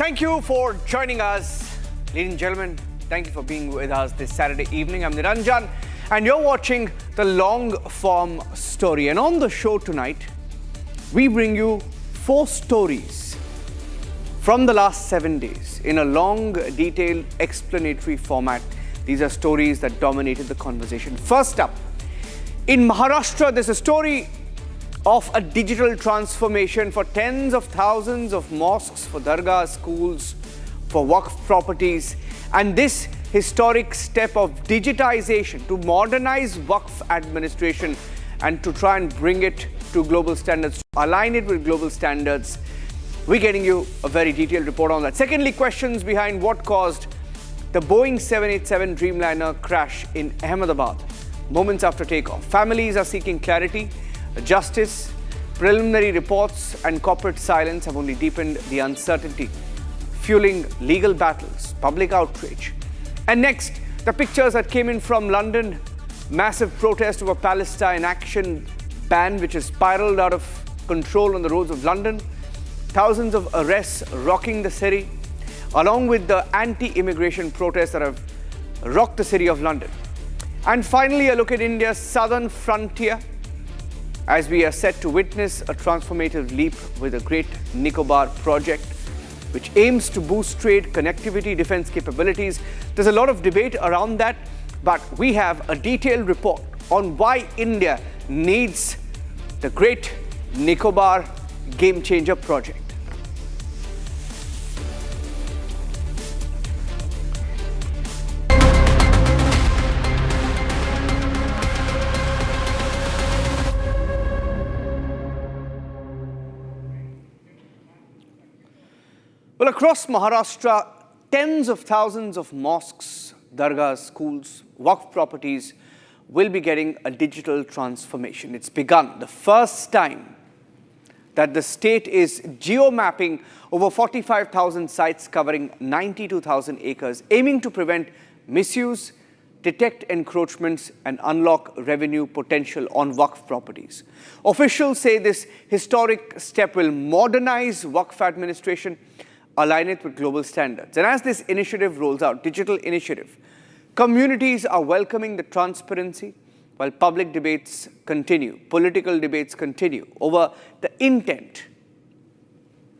Thank you for joining us. Ladies and gentlemen, thank you for being with us this Saturday evening. I'm Niranjan and you're watching the long form story. And on the show tonight, we bring you 4 stories from the last 7 days in a long, detailed, explanatory format. These are stories that dominated the conversation. First up, in Maharashtra, there's a story of a digital transformation for tens of thousands of mosques, for dargahs, schools, for Waqf properties. And this historic step of digitization to modernize Waqf administration and to try and bring it to global standards, to align it with global standards. We're getting you a very detailed report on that. Secondly, questions behind what caused the Boeing 787 Dreamliner crash in Ahmedabad moments after takeoff. Families are seeking clarity. Justice, preliminary reports and corporate silence have only deepened the uncertainty, fueling legal battles, public outrage. And next, the pictures that came in from London, massive protest over Palestine action ban which has spiraled out of control on the roads of London, thousands of arrests rocking the city, along with the anti-immigration protests that have rocked the city of London. And finally, a look at India's southern frontier, as we are set to witness a transformative leap with the Great Nicobar Project, which aims to boost trade, connectivity, defense capabilities. There's a lot of debate around that, but we have a detailed report on why India needs the Great Nicobar Game Changer Project. Well, across Maharashtra, tens of thousands of mosques, dargahs, schools, Waqf properties will be getting a digital transformation. It's begun. The first time that the state is geo-mapping over 45,000 sites covering 92,000 acres, aiming to prevent misuse, detect encroachments and unlock revenue potential on Waqf properties. Officials say this historic step will modernize Waqf administration, align it with global standards. And as this initiative rolls out, digital initiative, communities are welcoming the transparency while public debates continue, political debates continue over the intent.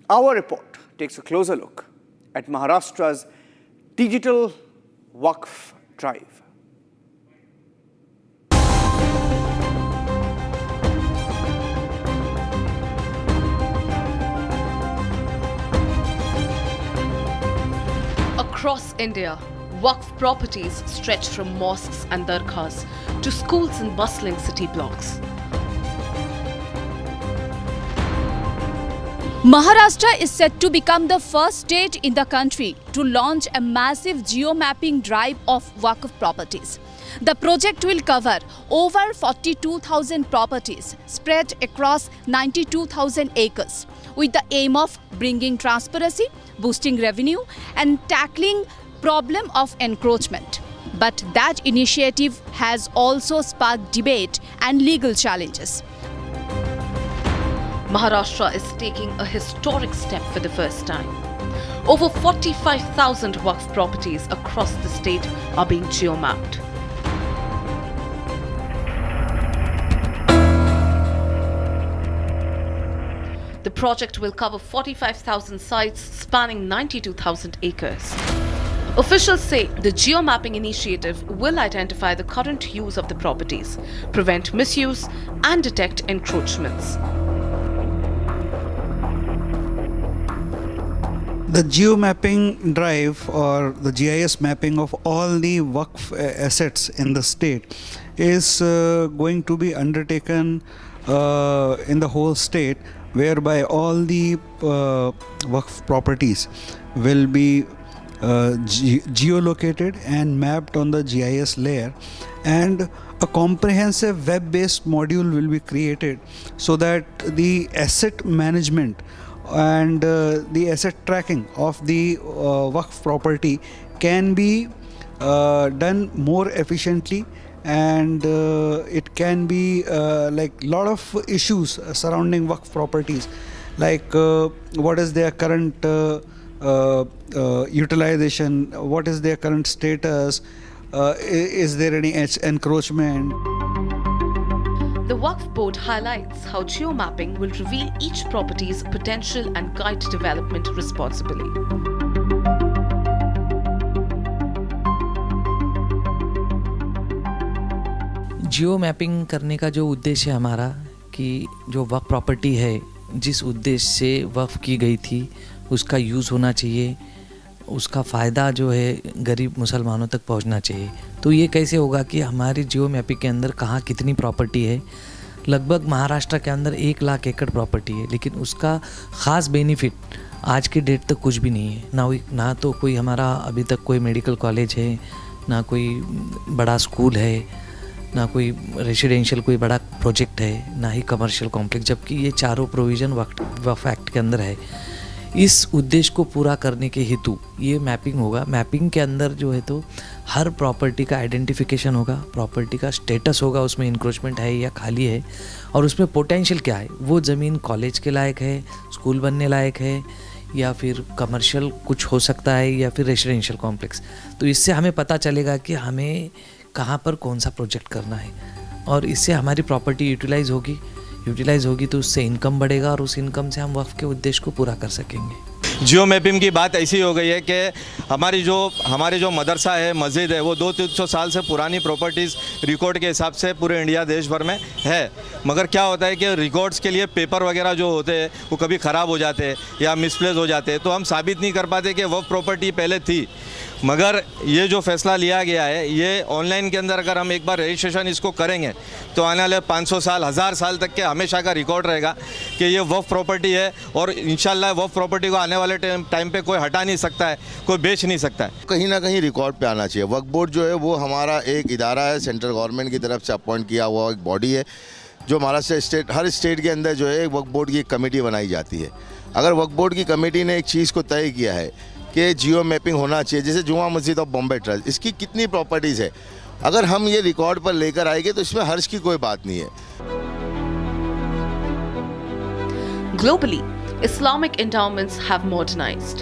Our report takes a closer look at Maharashtra's Digital WAQF Drive. Across India, Waqf properties stretch from mosques and dargahs to schools and bustling city blocks. Maharashtra is set to become the first state in the country to launch a massive geo-mapping drive of Waqf properties. The project will cover over 42,000 properties spread across 92,000 acres with the aim of bringing transparency, boosting revenue and tackling problem of encroachment. But that initiative has also sparked debate and legal challenges. Maharashtra is taking a historic step for the first time. Over 45,000 Waqf properties across the state are being geo-mapped. The project will cover 45,000 sites spanning 92,000 acres. Officials say the geo-mapping initiative will identify the current use of the properties, prevent misuse and detect encroachments. The geo-mapping drive or the GIS mapping of all the Waqf assets in the state is going to be undertaken in the whole state, whereby all the Waqf properties will be geolocated and mapped on the GIS layer, and a comprehensive web-based module will be created so that the asset management and the asset tracking of the Waqf property can be done more efficiently, and it can be like lot of issues surrounding Waqf properties, like what is their current utilization, what is their current status, is there any encroachment. The Waqf board highlights how geomapping will reveal each property's potential and guide development responsibly. Geo mapping करने का जो उद्देश्य है हमारा कि जो वक्फ property है जिस उद्देश्य से वक्फ की गई थी उसका यूज़ होना चाहिए, उसका फ़ायदा जो है गरीब मुसलमानों तक पहुंचना चाहिए। तो ये कैसे होगा कि हमारी जियो मैपिंग के अंदर कहाँ कितनी प्रॉपर्टी है। लगभग महाराष्ट्र के अंदर 1 लाख एकड़ प्रॉपर्टी है, लेकिन उसका ख़ास बेनिफिट आज की डेट तक कुछ भी नहीं है। ना तो कोई हमारा अभी तक कोई मेडिकल कॉलेज है, ना कोई बड़ा स्कूल है, ना कोई रेसिडेंशियल कोई बड़ा प्रोजेक्ट है, ना ही कमर्शियल कॉम्प्लेक्स, जबकि ये चारों प्रोविज़न वक्फ एक्ट के अंदर है। इस उद्देश्य को पूरा करने के हेतु ये मैपिंग होगा। मैपिंग के अंदर जो है तो हर प्रॉपर्टी का आइडेंटिफिकेशन होगा, प्रॉपर्टी का स्टेटस होगा, उसमें इंक्रोचमेंट है या खाली है, और उसमें पोटेंशियल क्या है, वो ज़मीन कॉलेज के लायक है, स्कूल बनने लायक है, या फिर कमर्शियल कुछ हो सकता है, या फिर रेसिडेंशियल कॉम्प्लेक्स। तो इससे हमें पता चलेगा कि हमें कहाँ पर कौन सा प्रोजेक्ट करना है, और इससे हमारी प्रॉपर्टी यूटिलाइज होगी तो उससे इनकम बढ़ेगा, और उस इनकम से हम वक्फ के उद्देश्य को पूरा कर सकेंगे। जियो मैपिंग की बात ऐसी हो गई है कि हमारी जो मदरसा है, मस्जिद है, वो 200-300 साल से पुरानी प्रॉपर्टीज़ रिकॉर्ड के हिसाब से पूरे इंडिया देश भर में है। मगर क्या होता है कि रिकॉर्ड्स के लिए पेपर वगैरह जो होते हैं वो कभी ख़राब हो जाते हैं या मिसप्लेस हो जाते हैं, तो हम साबित नहीं कर पाते कि वह प्रॉपर्टी पहले थी। मगर ये जो फैसला लिया गया है, ये ऑनलाइन के अंदर अगर हम एक बार रजिस्ट्रेशन इसको करेंगे तो आने वाले 500 साल 1000 साल तक के हमेशा का रिकॉर्ड रहेगा कि ये वक्फ प्रॉपर्टी है, और इंशाल्लाह वक्फ प्रॉपर्टी को आने वाले टाइम पे कोई हटा नहीं सकता है, कोई बेच नहीं सकता है। कहीं ना कहीं रिकॉर्ड पे आना चाहिए। वक्फ बोर्ड जो है वो हमारा एक इदारा है, सेंट्रल गवर्नमेंट की तरफ से अपॉइंट किया हुआ एक बॉडी है, जो महाराष्ट्र हर स्टेट के अंदर जो है वक्फ बोर्ड की एक कमेटी बनाई जाती है। अगर वक्फ बोर्ड की कमेटी ने एक चीज़ को तय किया है कि जियो मैपिंग होना चाहिए, जैसे जुमा मस्जिद ऑफ बॉम्बे ट्रस्ट, इसकी कितनी प्रॉपर्टीज़ है, अगर हम ये रिकॉर्ड पर लेकर आएंगे तो इसमें हर्ष की कोई बात नहीं है। Globally, Islamic endowments have modernized.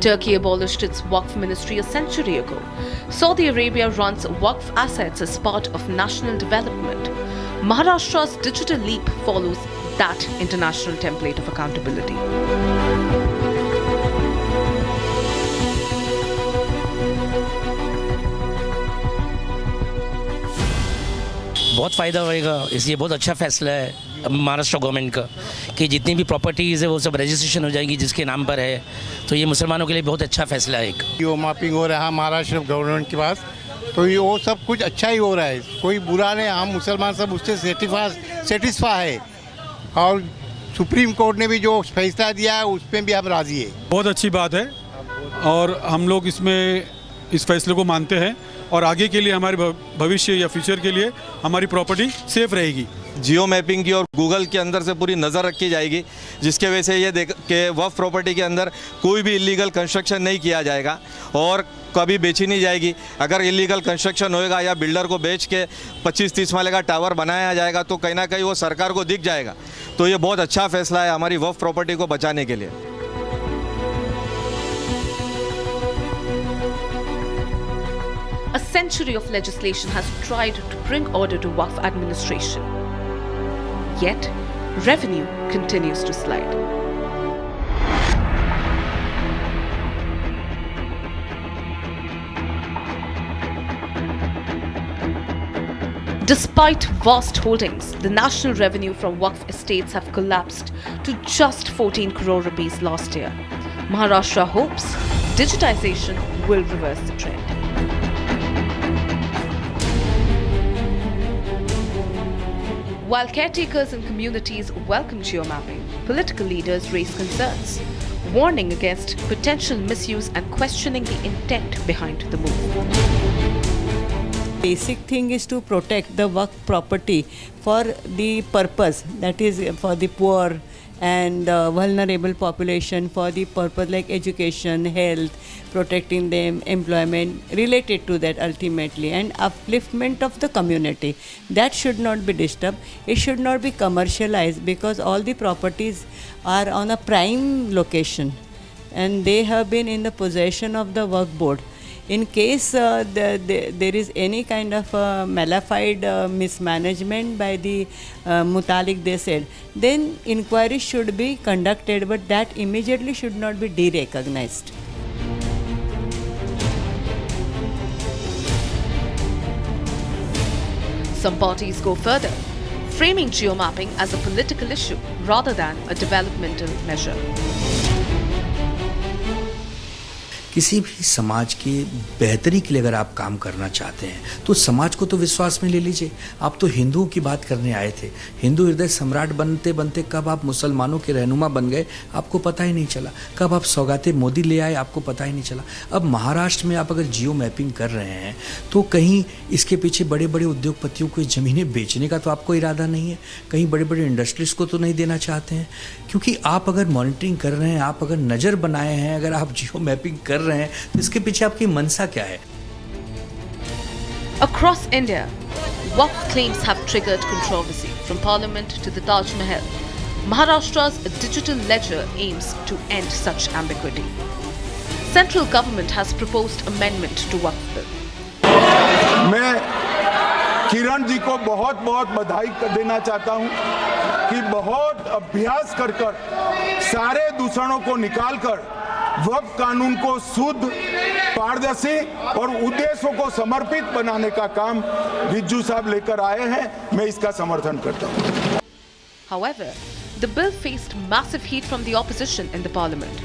Turkey abolished its Waqf ministry a century ago. Saudi Arabia runs Waqf assets as part of national development. Maharashtra's digital leap follows that international template of accountability. बहुत फ़ायदा होएगा, इसलिए बहुत अच्छा फैसला है Maharashtra government का कि जितनी भी प्रॉपर्टीज़ है वो सब रजिस्ट्रेशन हो जाएंगी जिसके नाम पर है। तो ये मुसलमानों के लिए बहुत अच्छा फैसला है। जियो मैपिंग हो रहा है महाराष्ट्र गवर्नमेंट के पास, तो ये वो सब कुछ अच्छा ही हो रहा है, कोई बुरा नहीं। हम मुसलमान सब उससे सेटिस्फाई है, और सुप्रीम कोर्ट ने भी जो फैसला दिया है उस पर भी हम राज़ी है। बहुत अच्छी बात है, और हम लोग इस फैसले को मानते हैं, और आगे के लिए हमारे भविष्य या फ्यूचर के लिए हमारी प्रॉपर्टी सेफ रहेगी। जियो मैपिंग की और गूगल के अंदर से पूरी नज़र रखी जाएगी, जिसके वजह से ये देख के वक्फ प्रॉपर्टी के अंदर कोई भी इलीगल कंस्ट्रक्शन नहीं किया जाएगा और कभी बेची नहीं जाएगी। अगर इलीगल कंस्ट्रक्शन होएगा या बिल्डर को बेच के 25-30 माले का टावर बनाया जाएगा तो कहीं ना कहीं वो सरकार को दिख जाएगा। तो ये बहुत अच्छा फैसला है हमारी वक्फ प्रॉपर्टी को बचाने के लिए। A century of legislation has tried to bring order to Waqf administration. Yet, revenue continues to slide. Despite vast holdings, the national revenue from Waqf estates have collapsed to just 14 crore rupees last year. Maharashtra hopes digitization will reverse the trend. While caretakers and communities welcome geomapping, political leaders raise concerns, warning against potential misuse and questioning the intent behind the move. Basic thing is to protect the Waqf property for the purpose, that is for the poor and vulnerable population, for the purpose like education, health, protecting them, employment, related to that ultimately, and upliftment of the community. That should not be disturbed. It should not be commercialized because all the properties are on a prime location. and they have been in the possession of the Waqf board. In case there is any kind of malified mismanagement by the Mutalik, they said, then inquiry should be conducted, but that immediately should not be derecognized. Some parties go further, framing geomapping as a political issue rather than a developmental measure. किसी भी समाज की बेहतरी के लिए अगर आप काम करना चाहते हैं तो समाज को तो विश्वास में ले लीजिए। आप तो हिंदुओं की बात करने आए थे, हिंदू हृदय सम्राट बनते बनते कब आप मुसलमानों के रहनुमा बन गए आपको पता ही नहीं चला, कब आप सौगाते मोदी ले आए आपको पता ही नहीं चला। अब महाराष्ट्र में आप अगर जियो मैपिंग कर रहे हैं तो कहीं इसके पीछे बड़े बड़े उद्योगपतियों को ज़मीनें बेचने का तो आपको इरादा नहीं है, कहीं बड़े बड़े इंडस्ट्रीज को तो नहीं देना चाहते हैं, क्योंकि आप अगर मॉनिटरिंग कर रहे हैं, आप अगर नज़र बनाए हैं, अगर आप जियो मैपिंग कर रहे हैं तो इसके पीछे आपकी मनसा क्या है? Across India, Waqf claims have triggered controversy from Parliament to the Taj Mahal. Maharashtra's digital ledger aims to end such ambiguity. Central government has proposed amendment to Waqf bill. मैं किरण जी को बहुत बहुत बधाई देना चाहता हूं कि बहुत अभ्यास कर सारे दूषणों को निकालकर वक्फ कानून को शुद्ध, पारदर्शी और उद्देश्यों को समर्पित बनाने का काम रिज्जू साहब लेकर आए हैं। मैं इसका समर्थन करता हूं। However, the bill faced massive heat from the opposition in the parliament.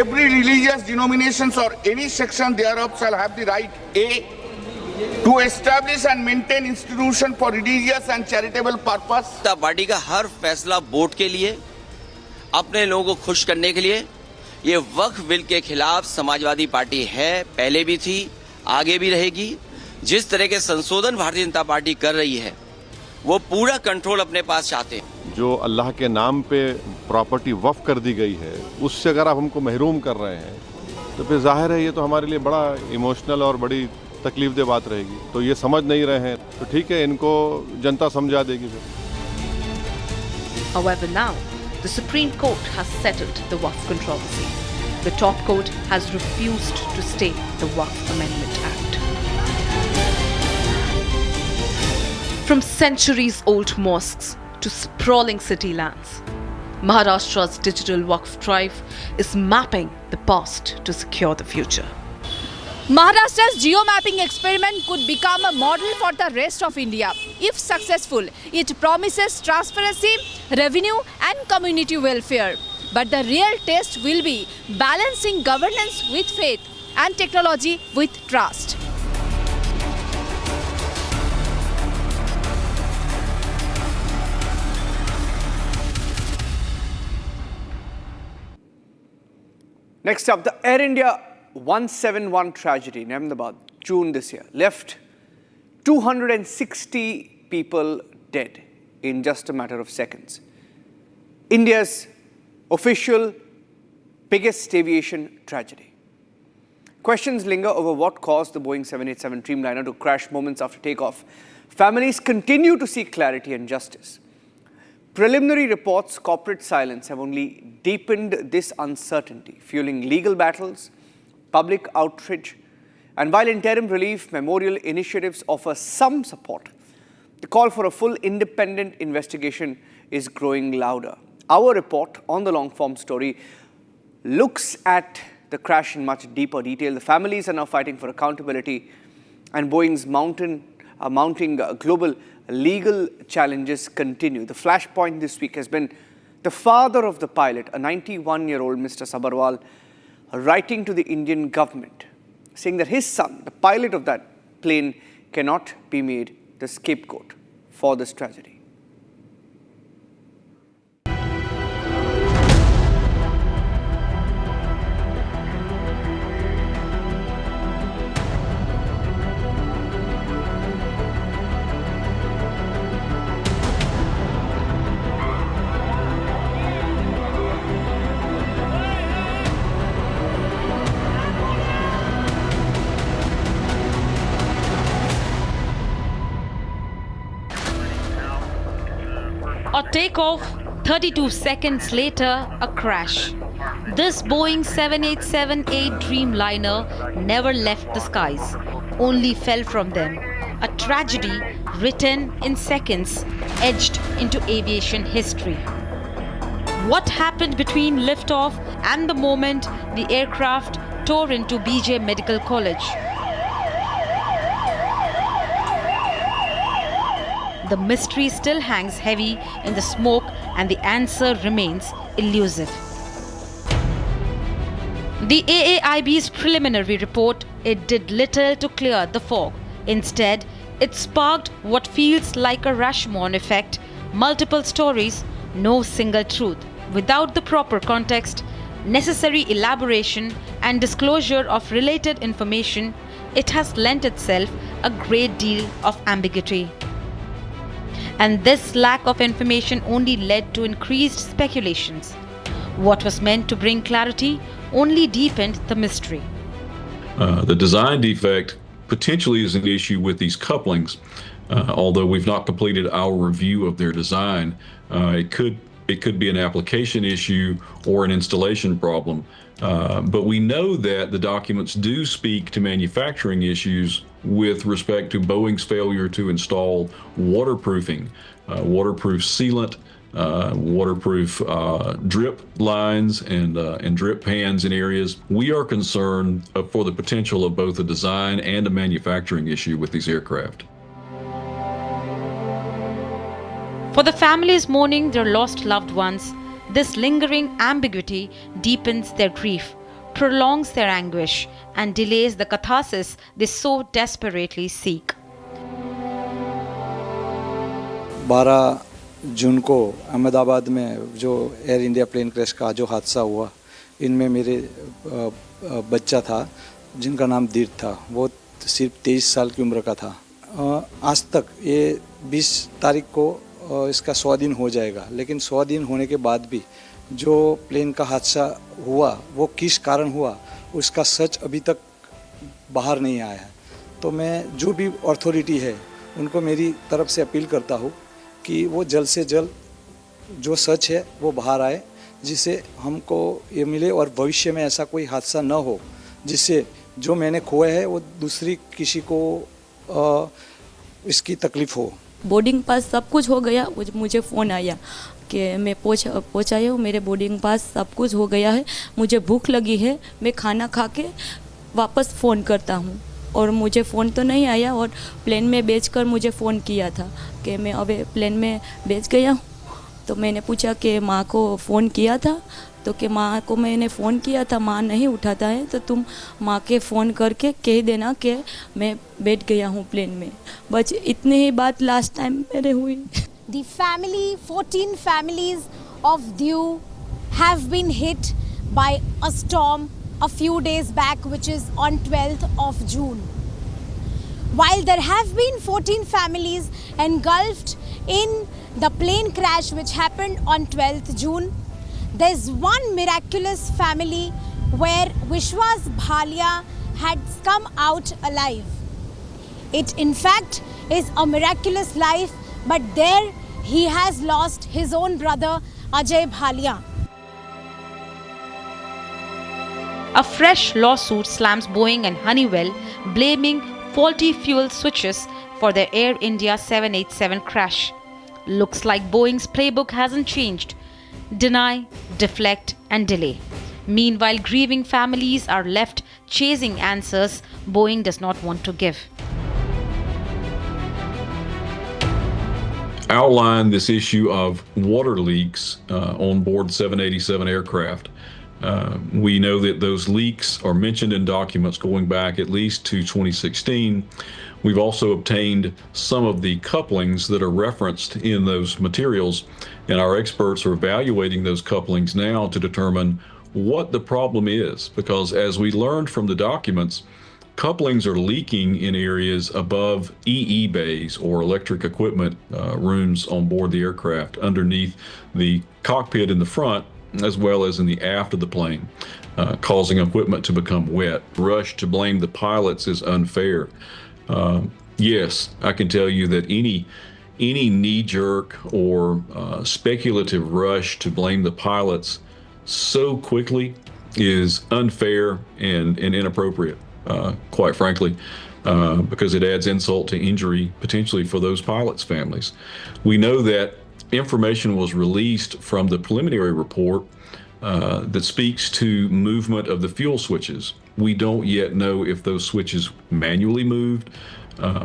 Every religious denominations or any section thereof shall have the right A to establish and maintain institution for religious and charitable purpose. Party का हर फैसला vote के लिए, अपने लोगों को खुश करने के लिए, ये वक्फ बिल के खिलाफ समाजवादी पार्टी है, पहले भी थी, आगे भी रहेगी। जिस तरह के संशोधन भारतीय जनता पार्टी कर रही है वो पूरा कंट्रोल अपने पास चाहते हैं। जो अल्लाह के नाम पे प्रॉपर्टी वक्फ कर दी गई है उससे अगर आप हमको महरूम कर रहे हैं तो फिर जाहिर है ये तो हमारे लिए बड़ा इमोशनल और बड़ी तकलीफ दे बात रहेगी। तो ये समझ नहीं रहे हैं तो ठीक है, इनको जनता समझा देगी फिर। However, now the Supreme Court has settled the Waqf controversy. The top court has refused to stay the Waqf Amendment Act. From centuries-old mosques to sprawling city lands, Maharashtra's Digital WAQF Drive is mapping the past to secure the future. Maharashtra's geo-mapping experiment could become a model for the rest of India. If successful, it promises transparency, revenue and community welfare. But the real test will be balancing governance with faith and technology with trust. Next up, the Air India 171 tragedy in Ahmedabad, June this year, left 260 people dead in just a matter of seconds. India's official biggest aviation tragedy. Questions linger over what caused the Boeing 787 Dreamliner to crash moments after takeoff. Families continue to seek clarity and justice. Preliminary reports, corporate silence have only deepened this uncertainty, fueling legal battles, public outrage, and while interim relief memorial initiatives offer some support, the call for a full independent investigation is growing louder. Our report on the long-form story looks at the crash in much deeper detail. The families are now fighting for accountability, and Boeing's mounting global legal challenges continue. The flashpoint this week has been the father of the pilot, a 91-year-old Mr. Sabharwal, writing to the Indian government, saying that his son, the pilot of that plane, cannot be made the scapegoat for this tragedy. A takeoff 32 seconds later, a crash. This Boeing 787-8 Dreamliner never left the skies, only fell from them. A tragedy written in seconds, etched into aviation history. What happened between liftoff and the moment the aircraft tore into BJ Medical College? The mystery still hangs heavy in the smoke and the answer remains elusive. The AAIB's preliminary report, it did little to clear the fog. Instead, it sparked what feels like a Rashomon effect, multiple stories, no single truth. Without the proper context, necessary elaboration and disclosure of related information, it has lent itself a great deal of ambiguity. And this lack of information only led to increased speculations. What was meant to bring clarity only deepened the mystery. The design defect potentially is an issue with these couplings. Although we've not completed our review of their design, it could be an application issue or an installation problem. But we know that the documents do speak to manufacturing issues with respect to Boeing's failure to install waterproofing, waterproof sealant, waterproof drip lines and drip pans in areas. We are concerned for the potential of both a design and a manufacturing issue with these aircraft. For the families mourning their lost loved ones, this lingering ambiguity deepens their grief, prolongs their anguish, and delays the catharsis they so desperately seek. 12 जून को अहमदाबाद में जो air India plane crash का जो हादसा हुआ, इनमें मेरे बच्चा था जिनका नाम धीर था। वो सिर्फ 23 साल की उम्र का था। आज तक ये 20 तारीख को इसका 100 दिन हो जाएगा, लेकिन 100 दिन होने के बाद भी जो प्लेन का हादसा हुआ वो किस कारण हुआ उसका सच अभी तक बाहर नहीं आया है। तो मैं जो भी अथॉरिटी है उनको मेरी तरफ से अपील करता हूँ कि वो जल्द से जल्द जो सच है वो बाहर आए, जिससे हमको ये मिले और भविष्य में ऐसा कोई हादसा न हो जिससे जो मैंने खोया है वो दूसरी किसी को इसकी तकलीफ हो। बोर्डिंग पास सब कुछ हो गया, मुझे फ़ोन आया कि मैं पहुँचाया हूँ, मेरे बोर्डिंग पास सब कुछ हो गया है, मुझे भूख लगी है, मैं खाना खा के वापस फ़ोन करता हूँ। और मुझे फ़ोन तो नहीं आया और प्लेन में बेचकर मुझे फ़ोन किया था कि मैं अब प्लेन में बेच गया हूँ। तो मैंने पूछा कि माँ को फ़ोन किया था, तो कि माँ को मैंने फ़ोन किया था, माँ नहीं उठाता है, तो तुम माँ के फ़ोन करके कह देना कि मैं बैठ गया हूँ प्लेन में। बस इतनी ही बात लास्ट टाइम मेरे हुई। The family, 14 families of Diu have been hit by a storm a few days back, which is on 12th of June. While there have been 14 families engulfed in the plane crash which happened on 12th June, there's one miraculous family where Vishwas Bhalia had come out alive. It in fact is a miraculous life, but there he has lost his own brother Ajay Bhalia. A fresh lawsuit slams Boeing and Honeywell, blaming faulty fuel switches for their Air India 787 crash. Looks like Boeing's playbook hasn't changed. Deny, deflect, and delay. Meanwhile, grieving families are left chasing answers Boeing does not want to give. Outline this issue of water leaks on board 787 aircraft. We know that those leaks are mentioned in documents going back at least to 2016. We've also obtained some of the couplings that are referenced in those materials, and our experts are evaluating those couplings now to determine what the problem is, because as we learned from the documents, couplings are leaking in areas above EE bays or electric equipment rooms on board the aircraft, underneath the cockpit in the front as well as in the aft of the plane, causing equipment to become wet. Rush to blame the pilots is unfair. Yes, I can tell you that any any knee-jerk or speculative rush to blame the pilots so quickly is unfair and inappropriate, quite frankly, because it adds insult to injury potentially for those pilots' families. We know that information was released from the preliminary report that speaks to movement of the fuel switches. We don't yet know if those switches manually moved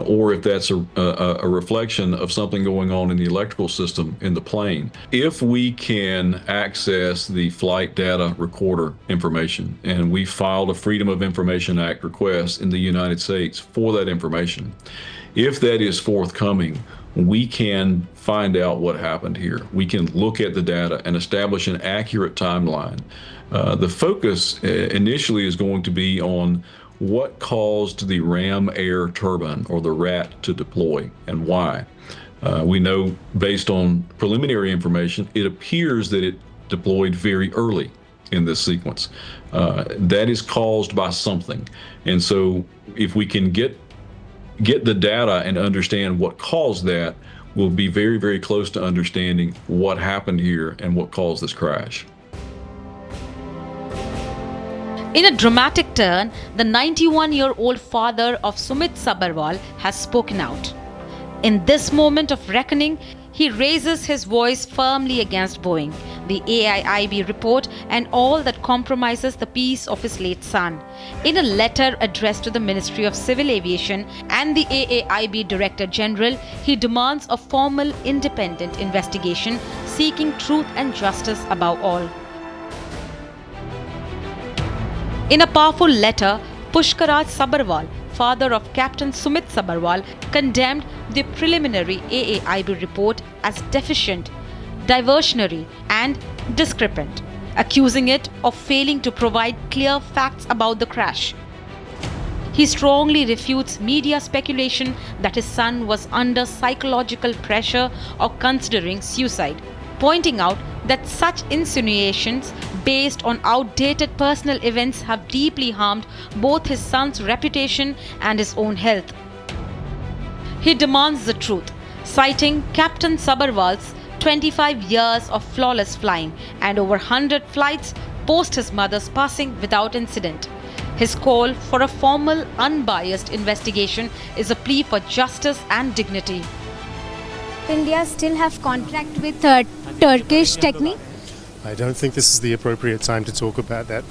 or if that's a reflection of something going on in the electrical system in the plane. If we can access the flight data recorder information, and we filed a Freedom of Information Act request in the United States for that information, if that is forthcoming, we can find out what happened here. We can look at the data and establish an accurate timeline. The focus initially is going to be on what caused the ram air turbine, or the RAT, to deploy and why. We know, based on preliminary information, it appears that it deployed very early in this sequence. That is caused by something. And so if we can get the data and understand what caused that, we'll be very, very close to understanding what happened here and what caused this crash. In a dramatic turn, the 91-year-old father of Sumit Sabharwal has spoken out. In this moment of reckoning, he raises his voice firmly against Boeing, the AIIB report, and all that compromises the peace of his late son. In a letter addressed to the Ministry of Civil Aviation and the AAIB Director General, he demands a formal, independent investigation seeking truth and justice above all. In a powerful letter, Pushkaraj Sabharwal, father of Captain Sumit Sabharwal, condemned the preliminary AAIB report as deficient, diversionary and discrepant, accusing it of failing to provide clear facts about the crash. He strongly refutes media speculation that his son was under psychological pressure or considering suicide, pointing out that such insinuations based on outdated personal events have deeply harmed both his son's reputation and his own health. He demands the truth, citing Captain Sabharwal's 25 years of flawless flying and over 100 flights post his mother's passing without incident. His call for a formal, unbiased investigation is a plea for justice and dignity. India still have contract with Turkish Technique? I don't think this is the appropriate time to talk about that.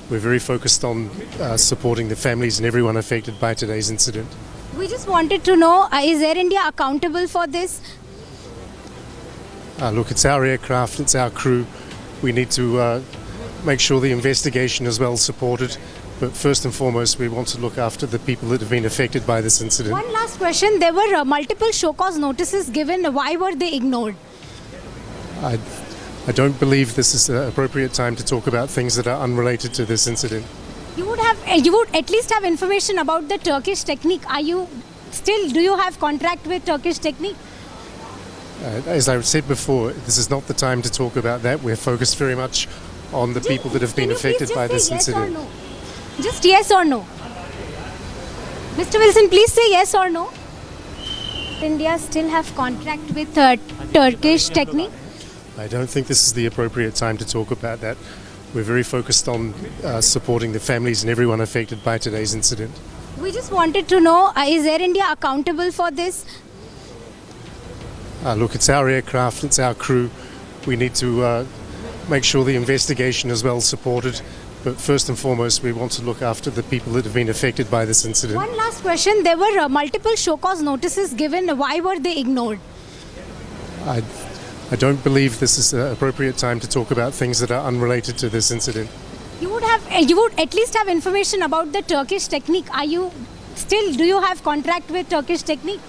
We're very focused on supporting the families and everyone affected by today's incident. We just wanted to know, is Air India accountable for this? Look, it's our aircraft, it's our crew. We need to make sure the investigation is well supported. But first and foremost, we want to look after the people that have been affected by this incident. One last question. There were multiple show cause notices given. Why were they ignored? I don't believe this is the appropriate time to talk about things that are unrelated to this incident. You would at least have information about the Turkish Technique. Do you have contract with Turkish Technique? As I said before, this is not the time to talk about that. We're focused very much on the people that have been affected by this incident. Yes or no? Just yes or no. Mr. Wilson, please say yes or no. India still have contract with Turkish Technique? I don't think this is the appropriate time to talk about that. We're very focused on supporting the families and everyone affected by today's incident. We just wanted to know, is Air India accountable for this? Look, it's our aircraft, it's our crew. We need to make sure the investigation is well supported. But first and foremost, we want to look after the people that have been affected by this incident. One last question. There were multiple show cause notices given. Why were they ignored? I don't believe this is the appropriate time to talk about things that are unrelated to this incident. You would at least have information about the Turkish Technique. Do you have contract with Turkish Technique?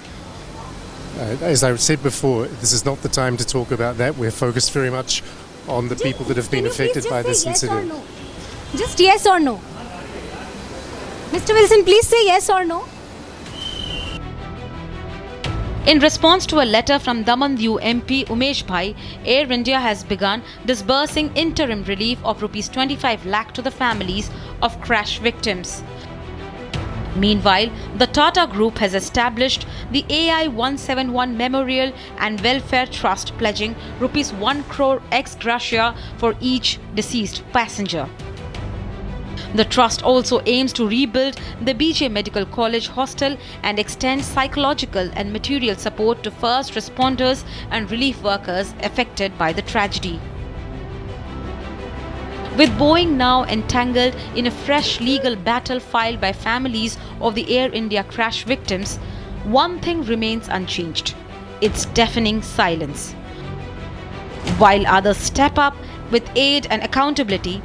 As I said before, this is not the time to talk about that. We're focused very much on the people that have been affected by this incident. Yes or no? Just yes or no. Mr. Wilson, please say yes or no. In response to a letter from Damandiu MP Umesh Bhai, Air India has begun disbursing interim relief of Rs 25 lakh to the families of crash victims. Meanwhile, the Tata Group has established the AI 171 Memorial and Welfare Trust, pledging rupees 1 crore ex gratia for each deceased passenger. The trust also aims to rebuild the BJ Medical College hostel and extend psychological and material support to first responders and relief workers affected by the tragedy. With Boeing now entangled in a fresh legal battle filed by families of the Air India crash victims, one thing remains unchanged: its deafening silence. While others step up with aid and accountability,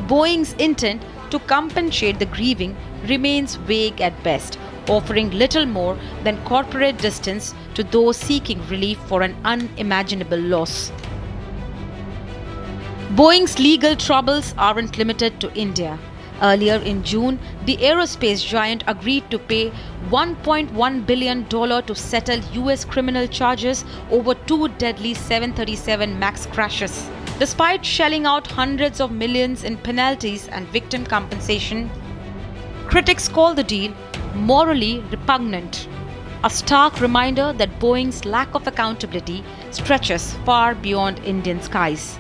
Boeing's intent to compensate the grieving remains vague at best, offering little more than corporate distance to those seeking relief for an unimaginable loss. Boeing's legal troubles aren't limited to India. Earlier in June, the aerospace giant agreed to pay $1.1 billion to settle US criminal charges over 2 deadly 737 MAX crashes. Despite shelling out hundreds of millions in penalties and victim compensation, critics call the deal morally repugnant, a stark reminder that Boeing's lack of accountability stretches far beyond Indian skies.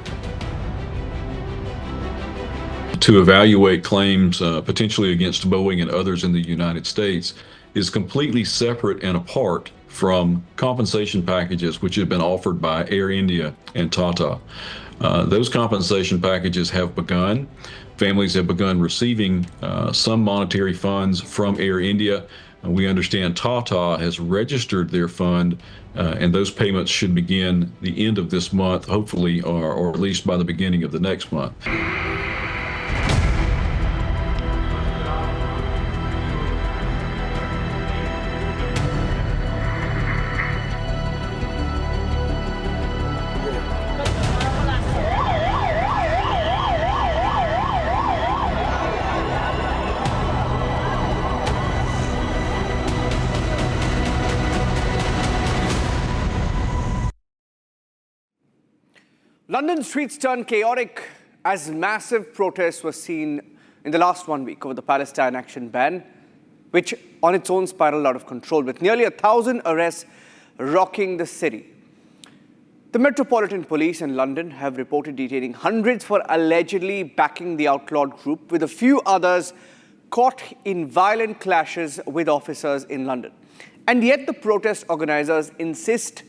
To evaluate claims potentially against Boeing and others in the United States is completely separate and apart from compensation packages which have been offered by Air India and Tata. Those compensation packages have begun. Families have begun receiving some monetary funds from Air India. We understand Tata has registered their fund, and those payments should begin the end of this month, hopefully, or at least by the beginning of the next month. London streets turned chaotic as massive protests were seen in the last 1 week over the Palestine action ban, which on its own spiraled out of control, with nearly 1,000 arrests rocking the city. The Metropolitan Police in London have reported detaining hundreds for allegedly backing the outlawed group, with a few others caught in violent clashes with officers in London. And yet the protest organizers insist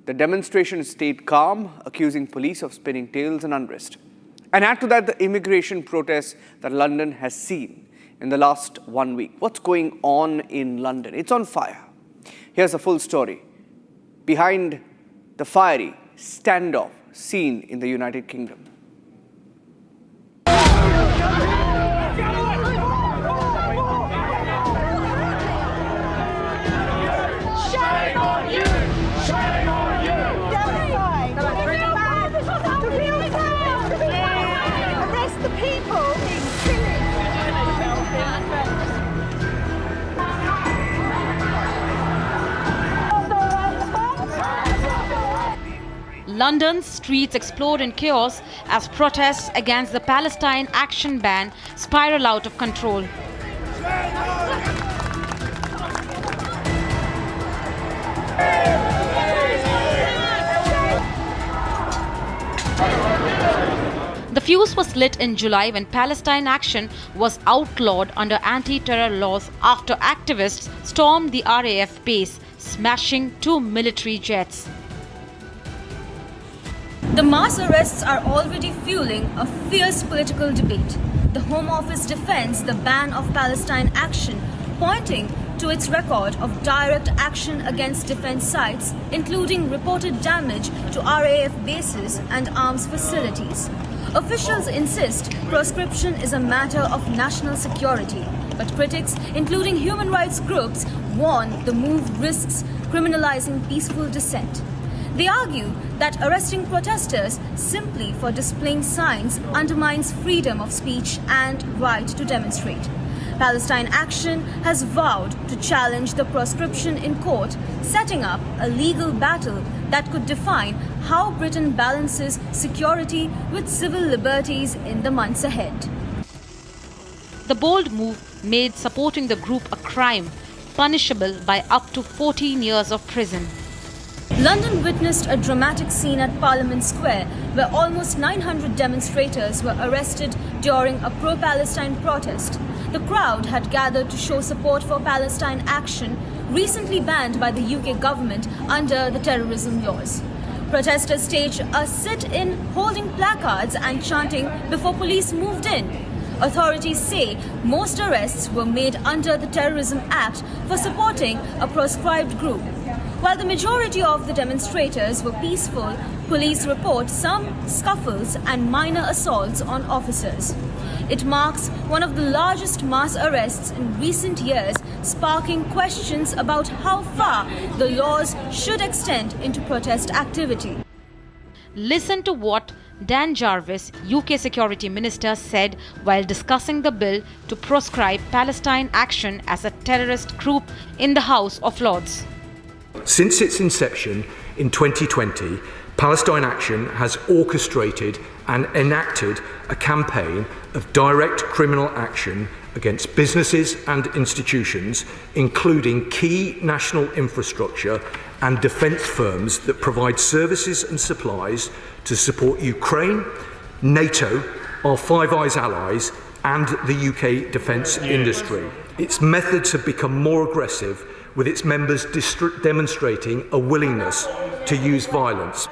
the demonstration stayed calm, accusing police of spinning tales and unrest. And add to that the immigration protests that London has seen in the last 1 week. What's going on in London? It's on fire. Here's the full story behind the fiery standoff seen in the United Kingdom. Shame on you! Shame on you! Arrest the people! London's streets explode in chaos as protests against the Palestine action ban spiral out of control. The fuse was lit in July when Palestine action was outlawed under anti-terror laws after activists stormed the RAF base, smashing 2 military jets. The mass arrests are already fueling a fierce political debate. The Home Office defends the ban of Palestine action, pointing to its record of direct action against defense sites, including reported damage to RAF bases and arms facilities. Officials insist proscription is a matter of national security, but critics, including human rights groups, warn the move risks criminalizing peaceful dissent. They argue that arresting protesters simply for displaying signs undermines freedom of speech and right to demonstrate. Palestine Action has vowed to challenge the proscription in court, setting up a legal battle that could define how Britain balances security with civil liberties in the months ahead. The bold move made supporting the group a crime punishable by up to 14 years of prison. London witnessed a dramatic scene at Parliament Square where almost 900 demonstrators were arrested during a pro-Palestine protest. The crowd had gathered to show support for Palestine action, recently banned by the UK government under the terrorism laws. Protesters staged a sit-in holding placards and chanting before police moved in. Authorities say most arrests were made under the Terrorism Act for supporting a proscribed group. While the majority of the demonstrators were peaceful, police report some scuffles and minor assaults on officers. It marks one of the largest mass arrests in recent years, sparking questions about how far the laws should extend into protest activity. Listen to what Dan Jarvis, UK Security Minister, said while discussing the bill to proscribe Palestine Action as a terrorist group in the House of Lords. Since its inception in 2020, Palestine Action has orchestrated and enacted a campaign of direct criminal action against businesses and institutions, including key national infrastructure and defence firms that provide services and supplies to support Ukraine, NATO, our Five Eyes allies, and the UK defence industry. Its methods have become more aggressive, with its members demonstrating a willingness to use violence.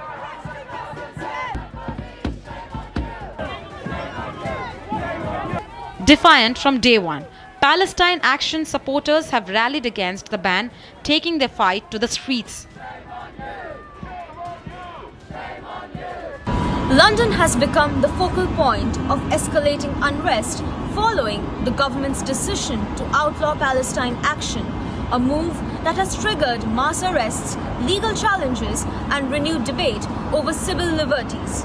Defiant from day one, Palestine Action supporters have rallied against the ban, taking their fight to the streets. London has become the focal point of escalating unrest following the government's decision to outlaw Palestine Action, a move that has triggered mass arrests, legal challenges, and renewed debate over civil liberties.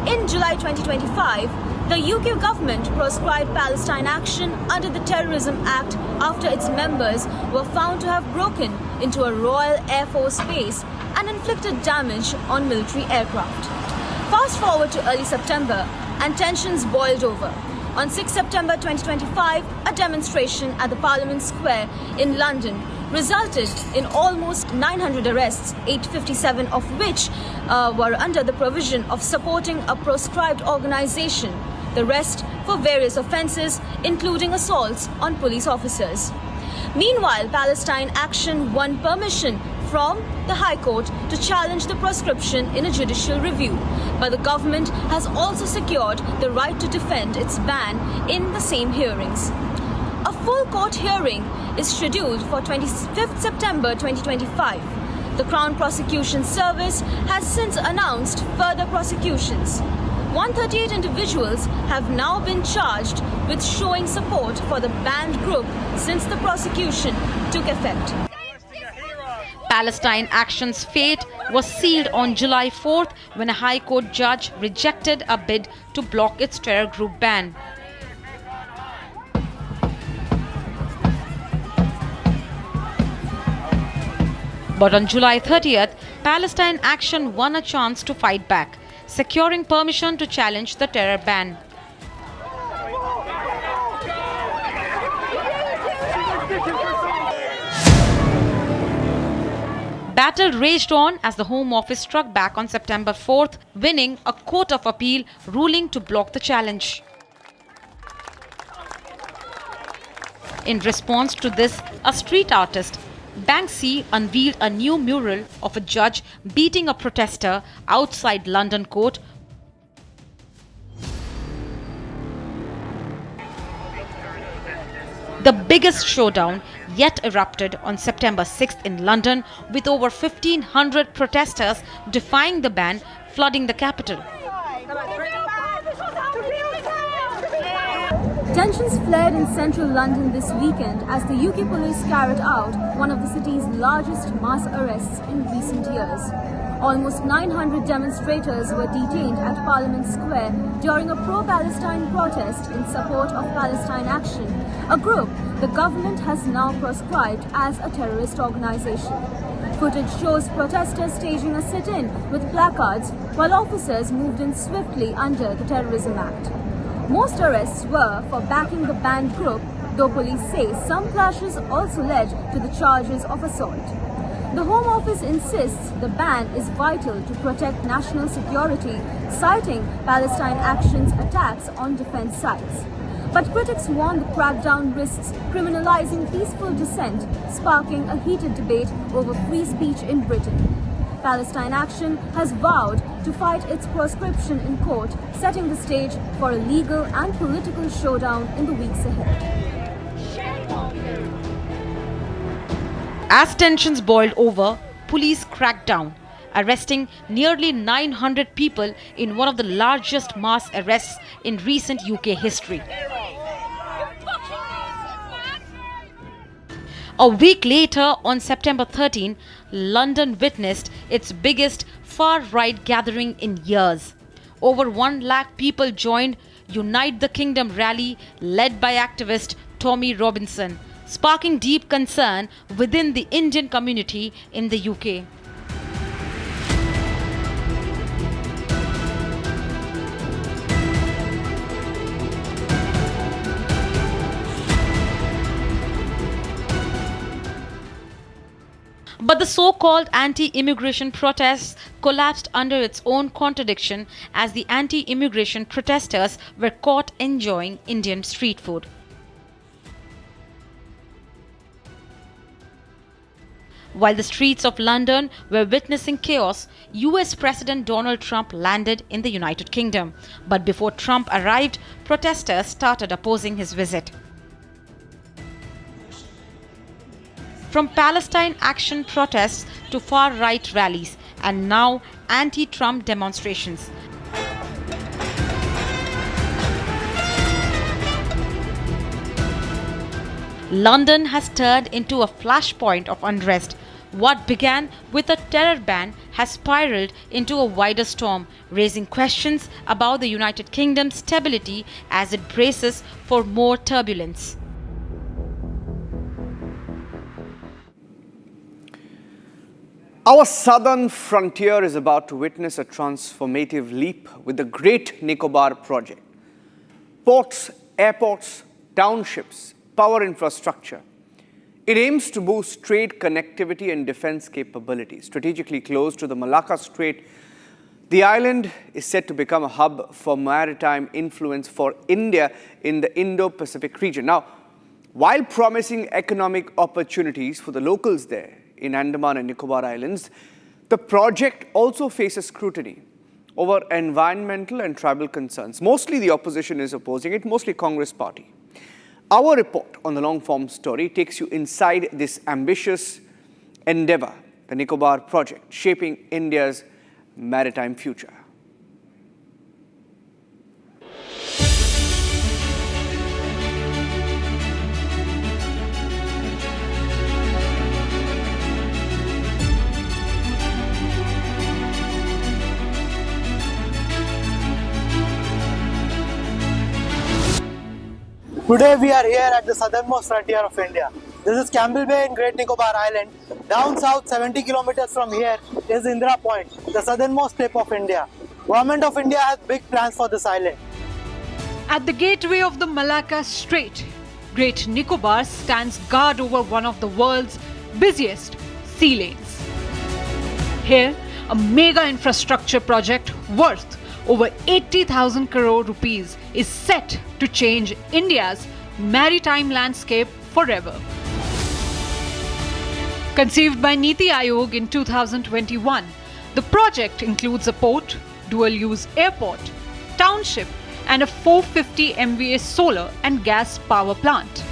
In July 2025, the UK government proscribed Palestine Action under the Terrorism Act after its members were found to have broken into a Royal Air Force base and inflicted damage on military aircraft. Fast forward to early September, and tensions boiled over. On 6 September 2025, a demonstration at the Parliament Square in London resulted in almost 900 arrests, 857 of which were under the provision of supporting a proscribed organisation. The rest for various offences, including assaults on police officers. Meanwhile, Palestine Action won permission from the High Court to challenge the proscription in a judicial review, but the government has also secured the right to defend its ban in the same hearings. A full court hearing is scheduled for 25th September 2025. The Crown Prosecution Service has since announced further prosecutions. 138 individuals have now been charged with showing support for the banned group since the prosecution took effect. Palestine Action's fate was sealed on July 4th when a High Court judge rejected a bid to block its terror group ban. But on July 30th, Palestine Action won a chance to fight back, securing permission to challenge the terror ban. Battle raged on as the Home Office struck back on September 4th, winning a Court of Appeal ruling to block the challenge. In response to this, a street artist, Banksy, unveiled a new mural of a judge beating a protester outside London court. The biggest showdown yet erupted on September 6th in London, with over 1,500 protesters defying the ban, flooding the capital. Tensions flared in central London this weekend as the UK police carried out one of the city's largest mass arrests in recent years. Almost 900 demonstrators were detained at Parliament Square during a pro-Palestine protest in support of Palestine Action, a group the government has now proscribed as a terrorist organisation. Footage shows protesters staging a sit-in with placards while officers moved in swiftly under the Terrorism Act. Most arrests were for backing the banned group, though police say some clashes also led to the charges of assault. The Home Office insists the ban is vital to protect national security, citing Palestine Action's attacks on defense sites. But critics warn the crackdown risks criminalizing peaceful dissent, sparking a heated debate over free speech in Britain. Palestine Action has vowed to fight its proscription in court, setting the stage for a legal and political showdown in the weeks ahead. As tensions boiled over, police cracked down, arresting nearly 900 people in one of the largest mass arrests in recent UK history. A week later, on September 13, London witnessed its biggest far-right gathering in years. Over 1 lakh people joined Unite the Kingdom rally led by activist Tommy Robinson, sparking deep concern within the Indian community in the UK. But the so-called anti-immigration protests collapsed under its own contradiction as the anti-immigration protesters were caught enjoying Indian street food. While the streets of London were witnessing chaos, US President Donald Trump landed in the United Kingdom. But before Trump arrived, protesters started opposing his visit. From Palestine Action protests to far-right rallies, and now anti-Trump demonstrations. London has turned into a flashpoint of unrest. What began with a terror ban has spiraled into a wider storm, raising questions about the United Kingdom's stability as it braces for more turbulence. Our southern frontier is about to witness a transformative leap with the Great Nicobar Project. Ports, airports, townships, power infrastructure. It aims to boost trade connectivity and defense capabilities. Strategically close to the Malacca Strait, the island is set to become a hub for maritime influence for India in the Indo-Pacific region. Now, while promising economic opportunities for the locals there in Andaman and Nicobar Islands, the project also faces scrutiny over environmental and tribal concerns. Mostly the opposition is opposing it, mostly Congress party. Our report on the long-form story takes you inside this ambitious endeavor, the Nicobar Project, shaping India's maritime future. Today we are here at the southernmost frontier of India. This is Campbell Bay in Great Nicobar Island. Down south 70 kilometers from here is Indira Point, the southernmost tip of India. Government of India has big plans for this island. At the gateway of the Malacca Strait, Great Nicobar stands guard over one of the world's busiest sea lanes. Here, a mega infrastructure project worth over 80,000 crore rupees is set to change India's maritime landscape forever. Conceived by Niti Aayog in 2021, the project includes a port, dual-use airport, township, and a 450 MVA solar and gas power plant.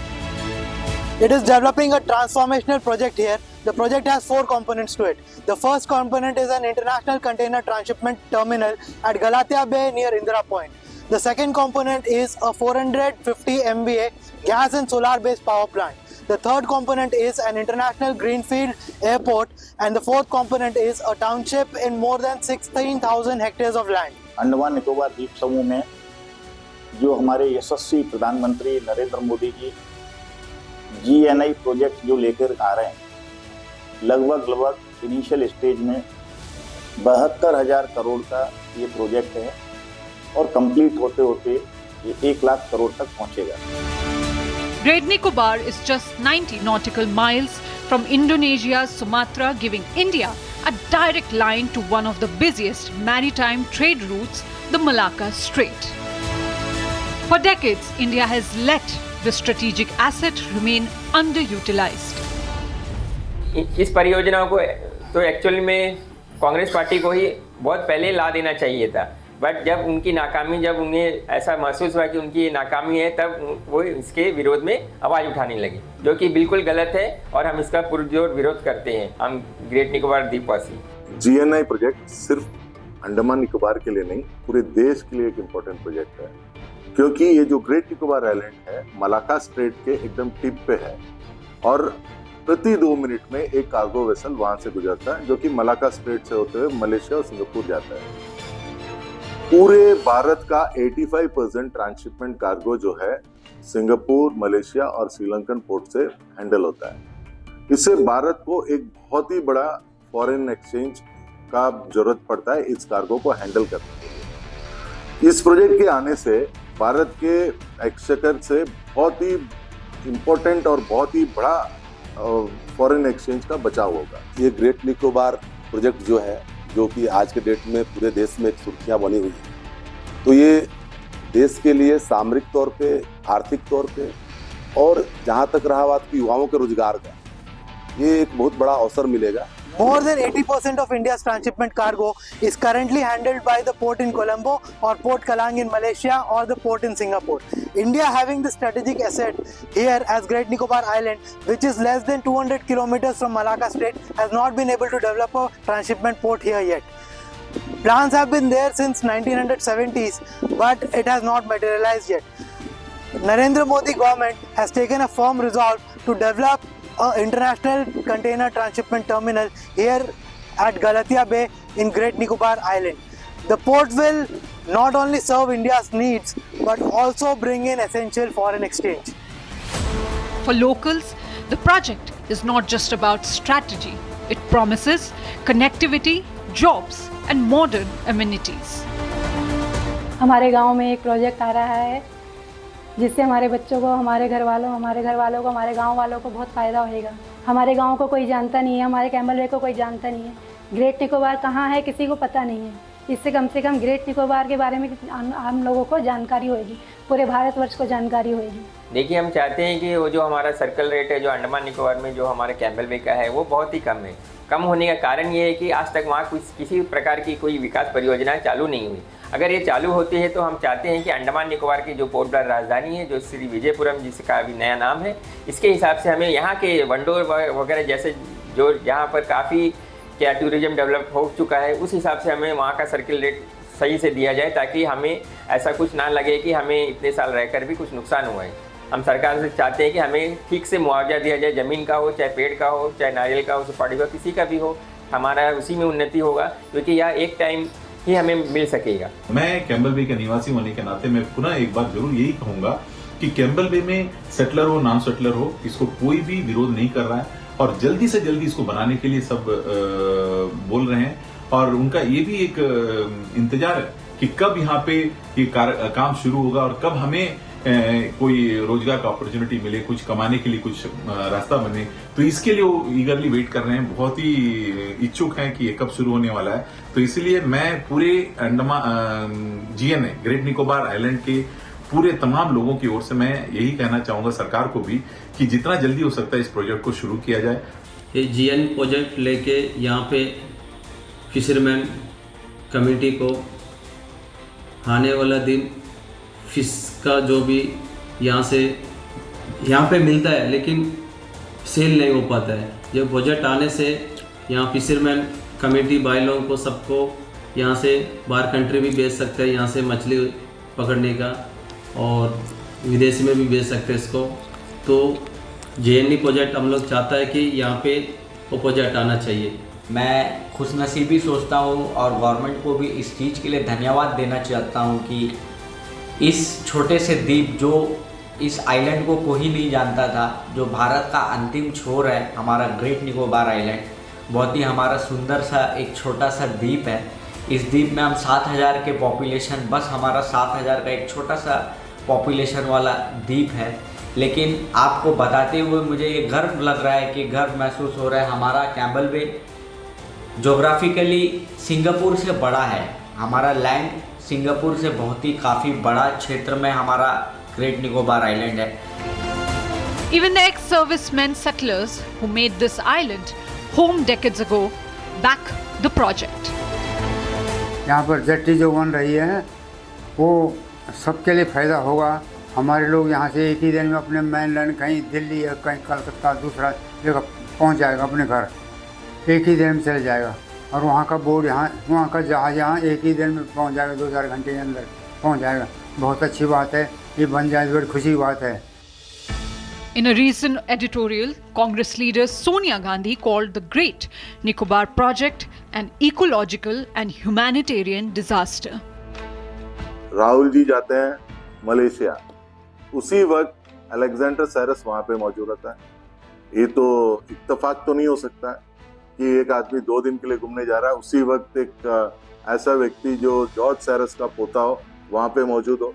It is developing a transformational project here. The project has 4 components to it. The first component is an international container transshipment terminal at Galatia Bay near Indira Point. The second component is a 450 MVA gas and solar-based power plant. The third component is an international greenfield airport, and the fourth component is a township in more than 16,000 hectares of land. Andaman Nicobar द्वीप समूह में जो हमारे यशस्वी प्रधानमंत्री Narendra Modi ji GNI project जो लेकर आ रहे हैं, लगभग इनिशियल स्टेज में 72,000 करोड़ का ये प्रोजेक्ट है और कंप्लीट होते होते ये 1 लाख करोड़ तक पहुंचेगा। Great Nicobar is just 90 nautical miles from Indonesia's Sumatra, giving India a direct line to one of the busiest maritime trade routes, the Malacca Strait. For decades, India has let the strategic asset remain underutilized. इस परियोजना को तो actually में Congress party को ही बहुत पहले ला देना चाहिए था, बट जब उनकी नाकामी, जब उन्हें ऐसा महसूस हुआ कि उनकी ये नाकामी है, तब वो इसके विरोध में आवाज़ उठाने लगे, जो कि बिल्कुल गलत है और हम इसका पुरजोर विरोध करते हैं, हम ग्रेट निकोबार द्वीपवासी। GNI प्रोजेक्ट सिर्फ अंडमान निकोबार के लिए नहीं, पूरे देश के लिए एक इम्पोर्टेंट प्रोजेक्ट है, क्योंकि ये जो ग्रेट निकोबार आइलैंड है मलाक्का स्ट्रेट के एकदम टिप पे है और प्रति 2 मिनट में एक कार्गो वेसल वहां से गुजरता है, जो कि मलाक्का स्ट्रेट से होते हुए मलेशिया और सिंगापुर जाता है। पूरे भारत का 85% ट्रांसशिपमेंट कार्गो जो है सिंगापुर, मलेशिया और श्रीलंकन पोर्ट से हैंडल होता है। इससे भारत को एक बहुत ही बड़ा फॉरेन एक्सचेंज का जरूरत पड़ता है इस कार्गो को हैंडल करने के लिए। इस प्रोजेक्ट के आने से भारत के एक्सचेकर से बहुत ही इम्पोर्टेंट और बहुत ही बड़ा फॉरेन एक्सचेंज का बचाव होगा। ये ग्रेट निकोबार प्रोजेक्ट जो है, जो कि आज के डेट में पूरे देश में एक सुर्खियां बनी हुई है, तो ये देश के लिए सामरिक तौर पे, आर्थिक तौर पे और जहां तक रहा बात की युवाओं के रोजगार का, ये एक बहुत बड़ा अवसर मिलेगा। More than 80% of India's transshipment cargo is currently handled by the port in Colombo or Port Kalang in Malaysia or the port in Singapore. India having the strategic asset here as Great Nicobar Island, which is less than 200 kilometers from Malacca Strait, has not been able to develop a transshipment port here yet. Plans have been there since 1970s, but it has not materialized yet. Narendra Modi government has taken a firm resolve to develop an international container transshipment terminal here at Galatia Bay in Great Nicobar Island. The port will not only serve India's needs but also bring in essential foreign exchange. For locals, the project is not just about strategy. It promises connectivity, jobs and modern amenities. हमारे गांव में एक project आ रहा है जिससे हमारे बच्चों को, हमारे घर वालों को, हमारे गांव वालों को बहुत फ़ायदा होएगा। हमारे गांव को कोई जानता नहीं है, हमारे कैमल वे को कोई जानता नहीं है। ग्रेट निकोबार कहाँ है किसी को पता नहीं है। इससे कम से कम ग्रेट निकोबार के बारे में हम लोगों को जानकारी होएगी, पूरे भारतवर्ष को जानकारी होएगी। देखिए, हम चाहते हैं कि वो जो हमारा सर्कल रेट है जो अंडमान निकोबार में जो हमारे कैम्बल वे का है वो बहुत ही कम है। कम होने का कारण ये है कि आज तक वहाँ किसी प्रकार की कोई विकास परियोजना चालू नहीं हुई। अगर ये चालू होती है तो हम चाहते हैं कि अंडमान निकोबार की जो पोर्ट ब्लेयर राजधानी है, जो श्री विजयपुरम जिसका अभी नया नाम है, इसके हिसाब से हमें यहाँ के वंडोर वगैरह जैसे जो यहाँ पर काफ़ी क्या टूरिज्म डेवलप हो चुका है, उस हिसाब से हमें वहाँ का सर्किल रेट सही से दिया जाए, ताकि हमें ऐसा कुछ ना लगे कि हमें इतने साल रहकर भी कुछ नुकसान हुआ है। हम सरकार से चाहते हैं कि हमें ठीक से मुआवजा दिया जाए, ज़मीन का हो, चाहे पेड़ का हो, चाहे नारियल का हो, सुपारी का, किसी का भी हो, हमारा उसी में उन्नति होगा, क्योंकि यह एक टाइम ही हमें मिल सकेगा। मैं कैम्बल बे का निवासी होने के नाते मैं पुनः एक बार जरूर यही कहूँगा कि कैम्बल बे में सेटलर हो, नॉन सेटलर हो, इसको कोई भी विरोध नहीं कर रहा है और जल्दी से जल्दी इसको बनाने के लिए सब बोल रहे हैं और उनका ये भी एक इंतजार है कि कब यहाँ पे ये काम शुरू होगा और कब हमें कोई रोजगार का अपॉर्चुनिटी मिले, कुछ कमाने के लिए कुछ रास्ता बने। तो इसके लिए वो ईगरली वेट कर रहे हैं, बहुत ही इच्छुक हैं कि ये कब शुरू होने वाला है। तो इसलिए मैं पूरे Andaman GNI great Nicobar island के पूरे तमाम लोगों की ओर से मैं यही कहना चाहूँगा सरकार को भी कि जितना जल्दी हो सकता है इस प्रोजेक्ट को शुरू किया जाए। ये GN प्रोजेक्ट लेके यहाँ पे फिशरमैन कम्युनिटी को आने वाला दिन फिश का जो भी यहाँ पे मिलता है लेकिन सेल नहीं हो पाता है। जब प्रोजेक्ट आने से यहाँ फिशरमैन कम्युनिटी भाई लोगों को सबको यहाँ से बाहर कंट्री भी बेच सकते हैं, यहाँ से मछली पकड़ने का, और विदेशी में भी बेच सकते हैं इसको। तो GNI प्रोजेक्ट हम लोग चाहता है कि यहाँ पे वो प्रोजेक्ट आना चाहिए। मैं खुशनसीबी सोचता हूँ और गवर्नमेंट को भी इस चीज़ के लिए धन्यवाद देना चाहता हूँ कि इस छोटे से द्वीप, जो इस आइलैंड को कोई नहीं जानता था, जो भारत का अंतिम छोर है हमारा ग्रेट निकोबार आइलैंड, बहुत ही हमारा सुंदर सा एक छोटा सा द्वीप है। इस द्वीप में हम 7000 के पॉपुलेशन, बस हमारा 7000 का एक छोटा सा पॉपुलेशन वाला द्वीप है। लेकिन आपको बताते हुए मुझे ये गर्व लग रहा है कि गर्व महसूस हो रहा है। हमारा कैम्बल बे जोग्राफिकली सिंगापुर से बड़ा है, हमारा लैंड सिंगापुर से बहुत ही काफ़ी बड़ा क्षेत्र में हमारा ग्रेट निकोबार आइलैंड है। Even the ex-servicemen settlers who made this island home decades ago back the project. यहाँ पर जेट्टी जो बन रही है वो सबके लिए फ़ायदा होगा। हमारे लोग यहाँ से एक ही दिन में अपने मेनलैंड कहीं दिल्ली या कहीं कलकत्ता दूसरा जगह पहुँच जाएगा, अपने घर एक ही दिन में चले जाएगा। और वहाँ का बोर्ड यहाँ, वहाँ का जहाज़ यहाँ एक ही दिन में पहुँच जाएगा, 2-4 घंटे के अंदर पहुँच जाएगा। बहुत अच्छी बात है, ये बन जाए बड़ी खुशी की बात है। In a recent editorial, Congress leader Sonia Gandhi called the Great Nicobar Project an ecological and humanitarian disaster. Rahul ji जाते हैं मलेशिया, उसी वक्त अलेक्जेंडर साइरस वहाँ पे मौजूद रहता है। ये तो इत्तेफाक तो नहीं हो सकता कि एक आदमी 2 दिन के लिए घूमने जा रहा है, उसी वक्त एक ऐसा व्यक्ति जो जॉर्ज साइरस का पोता हो वहाँ पे मौजूद हो।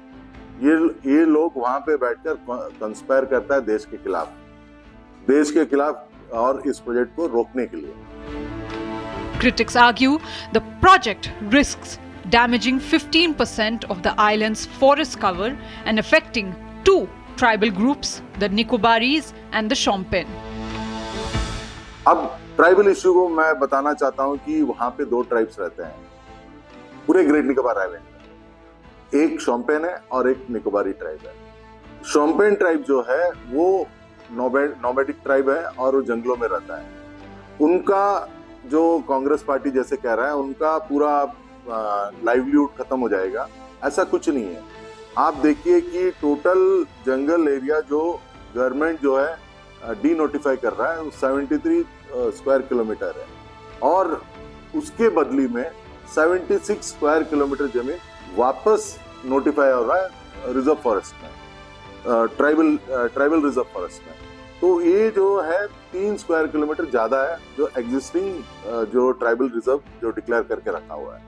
ये लोग वहाँ पे बैठकर कंस्पायर करता है देश के खिलाफ और इस प्रोजेक्ट को रोकने के लिए। Critics argue the project risks damaging 15% of the island's forest cover and affecting 2 tribal groups, the Nicobaris and the Shompen. अब ट्राइबल इश्यू को मैं बताना चाहता हूँ कि वहाँ पे 2 ट्राइब्स रहते हैं पूरे ग्रेट निकोबार आइलैंड में, एक शोम्पेन है और एक निकोबारी ट्राइब है। शोम्पेन ट्राइब जो है वो नोमैडिक ट्राइब है और वो जंगलों में रहता है। उनका जो कांग्रेस पार्टी जैसे कह रहा है उनका पूरा लाइवलीहुड खत्म हो जाएगा, ऐसा कुछ नहीं है। आप देखिए कि टोटल जंगल एरिया जो गवर्नमेंट जो है डी नोटिफाई कर रहा है वो 73 स्क्वायर किलोमीटर है और उसके बदली में 76 स्क्वायर किलोमीटर जमीन वापस नोटिफाई हो रहा है रिजर्व फॉरेस्ट में, ट्राइबल रिजर्व फॉरेस्ट में। तो ये जो है 3 स्क्वायर किलोमीटर ज्यादा है जो एग्जिस्टिंग जो ट्राइबल रिजर्व जो डिक्लेयर करके रखा हुआ है।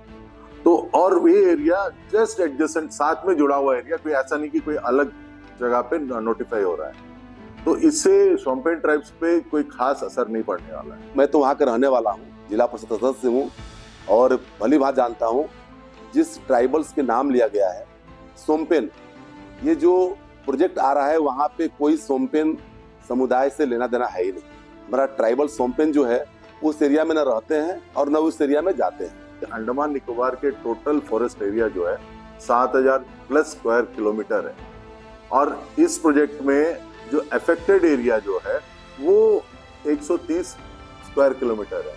तो और ये एरिया जस्ट एडजेसेंट साथ में जुड़ा हुआ एरिया, कोई ऐसा नहीं कि कोई अलग जगह पे नोटिफाई हो रहा है। तो इससे शोम्पेन ट्राइब्स पे कोई खास असर नहीं पड़ने वाला है। मैं तो वहाँ का रहने वाला हूँ, जिला परिषद सदस्य हूँ और भली भांति जानता हूँ जिस ट्राइबल्स के नाम लिया गया है शोम्पेन, ये जो प्रोजेक्ट आ रहा है वहाँ पे कोई शोम्पेन समुदाय से लेना देना है ही नहीं। हमारा ट्राइबल शोम्पेन जो है उस एरिया में न रहते हैं और न उस एरिया में जाते हैं। अंडमान निकोबार के टोटल फॉरेस्ट एरिया जो है 7000 प्लस स्क्वायर किलोमीटर है और इस प्रोजेक्ट में जो अफेक्टेड एरिया जो है वो 130 स्क्वायर किलोमीटर है।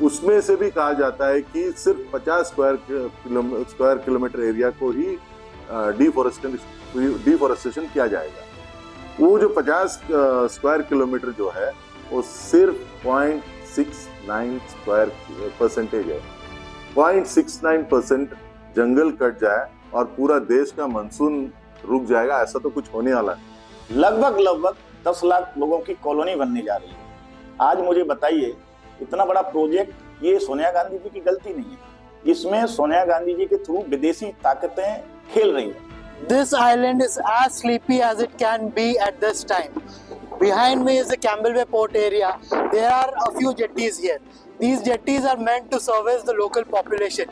उसमें से भी कहा जाता है कि सिर्फ 50 स्क्वायर किलोमीटर एरिया को ही डिफॉरेस्टेशन किया जाएगा। वो जो 50 स्क्वायर किलोमीटर जो है वो सिर्फ 0.69 स्क्वायर परसेंटेज है। 0.69% जंगल कट जाए और पूरा देश का मानसून रुक जाएगा, ऐसा तो कुछ होने वाला है। लगभग 10 लाख लोगों की कॉलोनी बनने जा रही है। आज मुझे बताइए, इतना बड़ा प्रोजेक्ट, ये सोनिया गांधी जी की गलती नहीं है, इसमें सोनिया गांधी जी के थ्रू विदेशी ताकतें खेल रही हैं। This island is as sleepy as it can be at this time. Behind me is the Campbell Bay port area. There are a few jetties here. These jetties are meant to service the local population.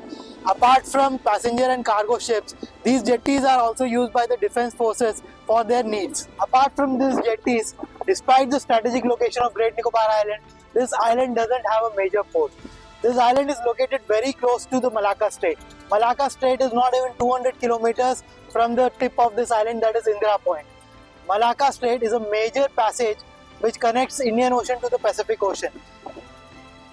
Apart from passenger and cargo ships, these jetties are also used by the defense forces for their needs. Apart from these jetties, despite the strategic location of Great Nicobar Island, this island doesn't have a major port. This island is located very close to the Malacca Strait. Malacca Strait is not even 200 kilometers from the tip of this island, that is Indira Point. Malacca Strait is a major passage which connects Indian Ocean to the Pacific Ocean.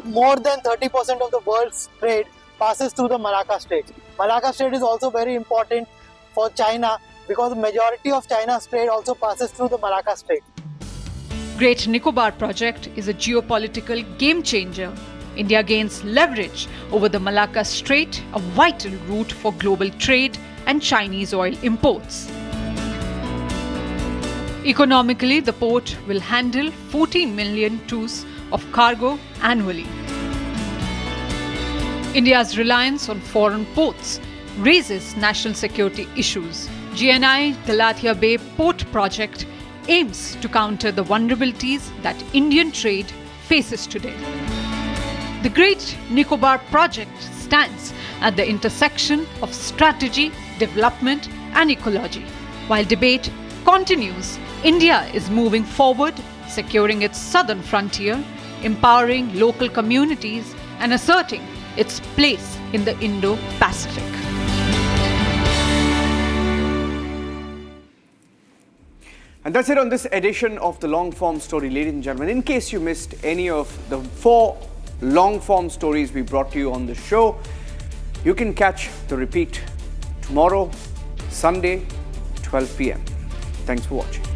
More than 30% of the world's trade passes through the Malacca Strait. Malacca Strait is also very important for China because the majority of China's trade also passes through the Malacca Strait. Great Nicobar Project is a geopolitical game changer. India gains leverage over the Malacca Strait, a vital route for global trade and Chinese oil imports. Economically, the port will handle 14 million TEUs of cargo annually. India's reliance on foreign ports raises national security issues. GNI Galathea Bay Port Project aims to counter the vulnerabilities that Indian trade faces today. The Great Nicobar Project stands at the intersection of strategy, development and ecology. While debate continues, India is moving forward, securing its southern frontier, empowering local communities and asserting its place in the Indo-Pacific. And that's it on this edition of the long form story, ladies and gentlemen. In case you missed any of the 4 long form stories we brought to you on the show, you can catch the repeat tomorrow, Sunday, 12 p.m. Thanks for watching.